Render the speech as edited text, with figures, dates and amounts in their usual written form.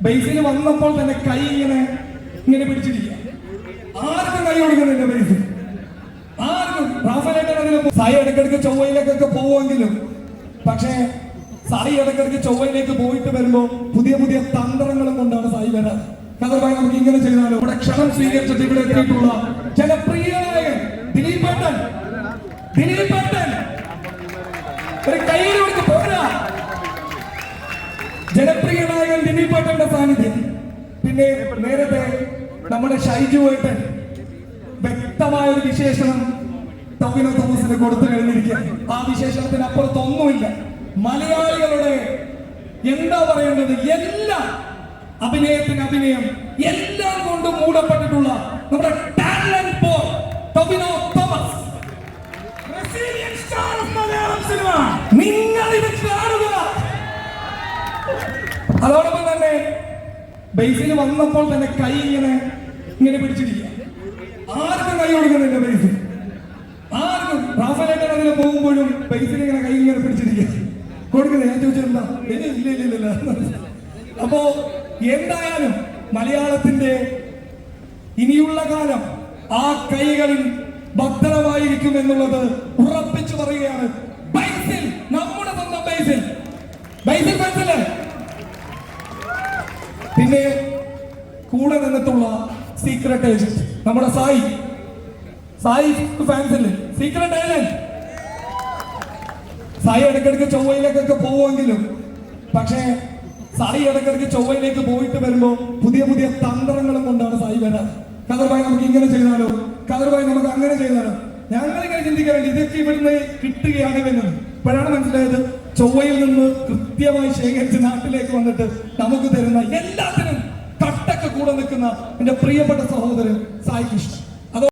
ബേസിൽ വന്നപ്പോൾ തന്നെ കൈ ഇങ്ങനെ പിടിച്ചിരിക്കുക. ആർക്കും കൈ കൊടുക്കുന്നില്ല ബേസിൽ, ആർക്കും. റാഫേലേട്ടൻ അതിന് സായി ഇടയ്ക്കിടയ്ക്ക് ചൊവ്വയിലേക്കൊക്കെ പോവുമെങ്കിലും, പക്ഷേ സായി ഇടയ്ക്കിടയ്ക്ക് ചൊവ്വയിലേക്ക് പോയിട്ട് വരുമ്പോൾ പുതിയ പുതിയ തന്ത്രങ്ങളും കൊണ്ടാണ് സായി വരാൻ. കഥമായി നമുക്ക് ഇങ്ങനെ ചെയ്താലോ. ഇവിടെ ക്ഷണം സ്വീകരിച്ചിട്ട് ഇവിടെ എത്തിയിട്ടുള്ള ജനപ്രിയനായ ദിലീപേട്ടൻ ഒരു കയ്യിലേക്ക് പോരാ. ജനപ്രിയനായ ദിലീപേട്ടന്റെ സാന്നിധ്യം. പിന്നെ നേരത്തെ നമ്മുടെ ഷൈജുവേട്ടൻ വ്യക്തമായ ഒരു വിശേഷണം ടൊവിനോ തോമസിന് കൊടുത്തു കഴിഞ്ഞിരിക്കുക. ആ വിശേഷണത്തിന് അപ്പുറത്തൊന്നുമില്ല. മലയാളികളുടെ എന്താ പറയേണ്ടത്, എല്ലാം അഭിനയത്തിന് അഭിനയം, എല്ലാം കൊണ്ട് മൂടപ്പെട്ടിട്ടുള്ള നമ്മുടെ talent boy Tovino Thomas, Brazilian star of Malayalam cinema. നിങ്ങൾ ഇത് കാണുക. അതോടൊപ്പം തന്നെ ബേസിൽ വന്നപ്പോൾ തന്നെ കൈ ഇങ്ങനെ പിടിച്ചിരിക്കുക. ആർക്കും കൈ കൊടുക്കുന്നില്ല ബേസിൽ, ആർക്കും. റാഫേലേട്ടൻ അതിന് പോകുമ്പോഴും ബേസിൽ കൈ പിടിച്ചിരിക്കുക. കൊടുക്കുന്നത് ഞാൻ ചോദിച്ചിട്ടുണ്ടോ? ഇല്ല. അപ്പോ എന്തായാലും മലയാളത്തിന്റെ ഇനിയുള്ള കാലം ആ കൈകളിൽ ഭദ്രമായിരിക്കും എന്നുള്ളത് ഉറപ്പിച്ചു പറയുകയാണ്. ബേസിൽ, നമ്മുടെ സ്വന്തം ബേസിൽ മനസ്സിലെ. പിന്നെ കൂടെ നിന്നിട്ടുള്ള സീക്രട്ട് ഏജന്റ് നമ്മുടെ സായി ഫാൻസില്ലേ, സീക്രട്ട് ഏജന്റ്. സായി ഇടയ്ക്കിടയ്ക്ക് ചൊവ്വയിലേക്കൊക്കെ പോവുമെങ്കിലും, പക്ഷേ സായി ഇടയ്ക്കിടയ്ക്ക് ചൊവ്വയിലേക്ക് പോയിട്ട് വരുമ്പോൾ പുതിയ പുതിയ തന്ത്രങ്ങളും കൊണ്ടാണ് സായി വരാൻ. കഥർഭായി നമുക്ക് ഇങ്ങനെ ചെയ്താലോ, കഥർഭായി നമുക്ക് അങ്ങനെ ചെയ്താലോ. ഞങ്ങളിങ്ങനെ ചിന്തിക്കാറുണ്ട് ഇതൊക്കെ ഇവിടുന്ന് കിട്ടുകയാണെന്ന്. ഇപ്പോഴാണ് മനസ്സിലായത് ചൊവ്വയിൽ നിന്ന് കൃത്യമായി ശേഖരിച്ച് നാട്ടിലേക്ക് വന്നിട്ട് നമുക്ക് തരുന്ന എല്ലാത്തിനും കട്ടൊക്കെ കൂടെ നിൽക്കുന്ന എന്റെ പ്രിയപ്പെട്ട സഹോദരൻ സായി കൃഷ്ണൻ.